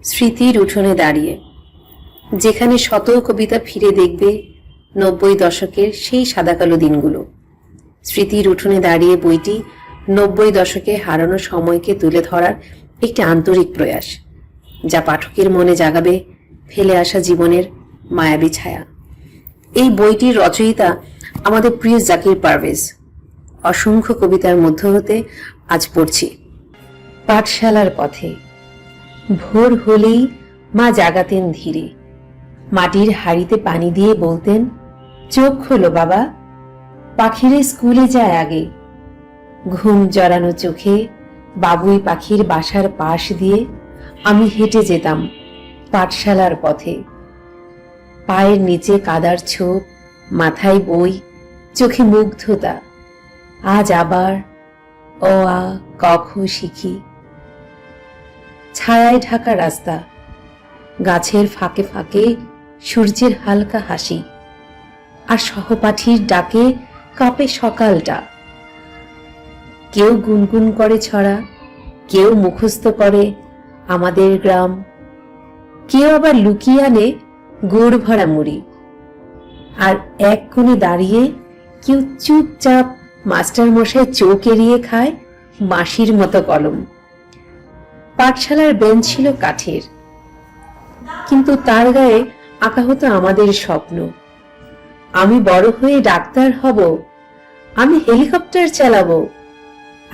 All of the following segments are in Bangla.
স্মৃতির উঠোনে দাঁড়িয়ে, যেখানে শত কবিতা ফিরে দেখবে 90 দশকের সেই সাদাকালো দিনগুলো। স্মৃতির উঠোনে দাঁড়িয়ে বইটি 90 দশকে হারানো সময়কে তুলে ধরার একটি আন্তরিক প্রয়াস, যা পাঠকের মনে জাগাবে ফেলে আসা জীবনের মায়াবী ছায়া। এই বইটির রচয়িতা আমাদের প্রিয় জাকির পারভেজ। অসংখ্য কবিতার মধ্য হতে আজ পড়ছি। পাঠশালার পথে। ভোর হলেই মা জাগাতেন ধীরে, মাটির হাঁড়িতে পানি দিয়ে বলতেন, চোখ খোলো বাবা, পাখিরে স্কুলে যায় আগে। ঘুম জড়ানো চোখে বাবুই পাখির বাসার পাশ দিয়ে আমি হেঁটে যেতাম পাঠশালার পথে। পায়ের নিচে কাদার ছোপ, মাথায় বই, চোখে মুগ্ধতা। আজ আবার অ আ ক খ শিখি। ছায়ায় ঢাকা রাস্তা, গাছের ফাঁকে ফাঁকে সূর্যের হালকা হাসি, আর সহপাঠীর ডাকে কাঁপে সকালটা। কেউ গুনগুন করে ছড়া, কেউ মুখস্থ করে আমাদের গ্রাম, কেউ আবার লুকিয়ে আনে গুড় ভরা মুড়ি। আর এক কোণে দাঁড়িয়ে কেউ চুপচাপ মাস্টার মশাই চোখ এড়িয়ে খায় মাসির মতো কলম। পাঠশালার বেঞ্চ ছিল কাঠের, কিন্তু তার গায়ে আঁকা হতো আমাদের স্বপ্ন। আমি বড় হয়ে ডাক্তার হব, আমি হেলিকপ্টার চালাবো।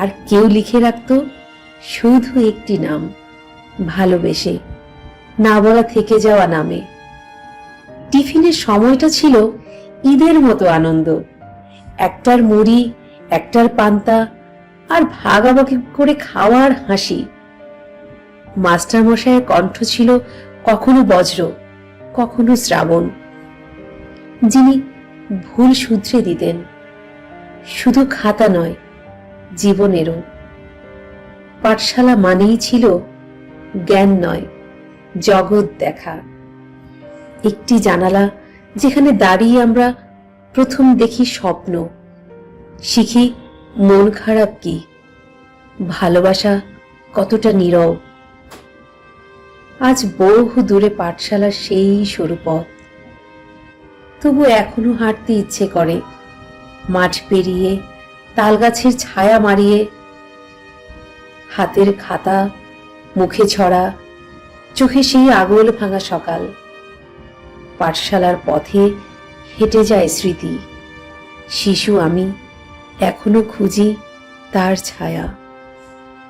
আর কেউ লিখে রাখত শুধু একটি নাম, ভালোবেসে, না বলা থেকে যাওয়া নামে। টিফিনের সময়টা ছিল ঈদের মতো আনন্দ। একটার মুড়ি, একটার পান্তা, আর ভাগাভাগি করে খাওয়ার হাসি। মাস্টার মশাইয়ের কণ্ঠ ছিল কখনো বজ্র, কখনো শ্রাবণ, যিনি ভুল শুধরে দিতেন, শুধু খাতা নয়, জীবনেরও। পাঠশালা মানেই ছিল জ্ঞান নয়, জগৎ দেখা। একটি জানালা যেখানে দাঁড়িয়ে আমরা প্রথম দেখি স্বপ্ন, শিখি মন খারাপ কি, ভালোবাসা কতটা নীরব। আজ বহু দূরে পাঠশালার সেই সরু পথ, তবু এখনো হাঁটতে ইচ্ছে করে, মাঠ পেরিয়ে, তালগাছের ছায়া মারিয়ে। হাতের খাতা, মুখে ছড়া, চোখে সেই আগল ভাঙা সকাল। পাঠশালার পথে হেঁটে যায় স্মৃতি। শিশু আমি, এখনো খুঁজি তার ছায়া।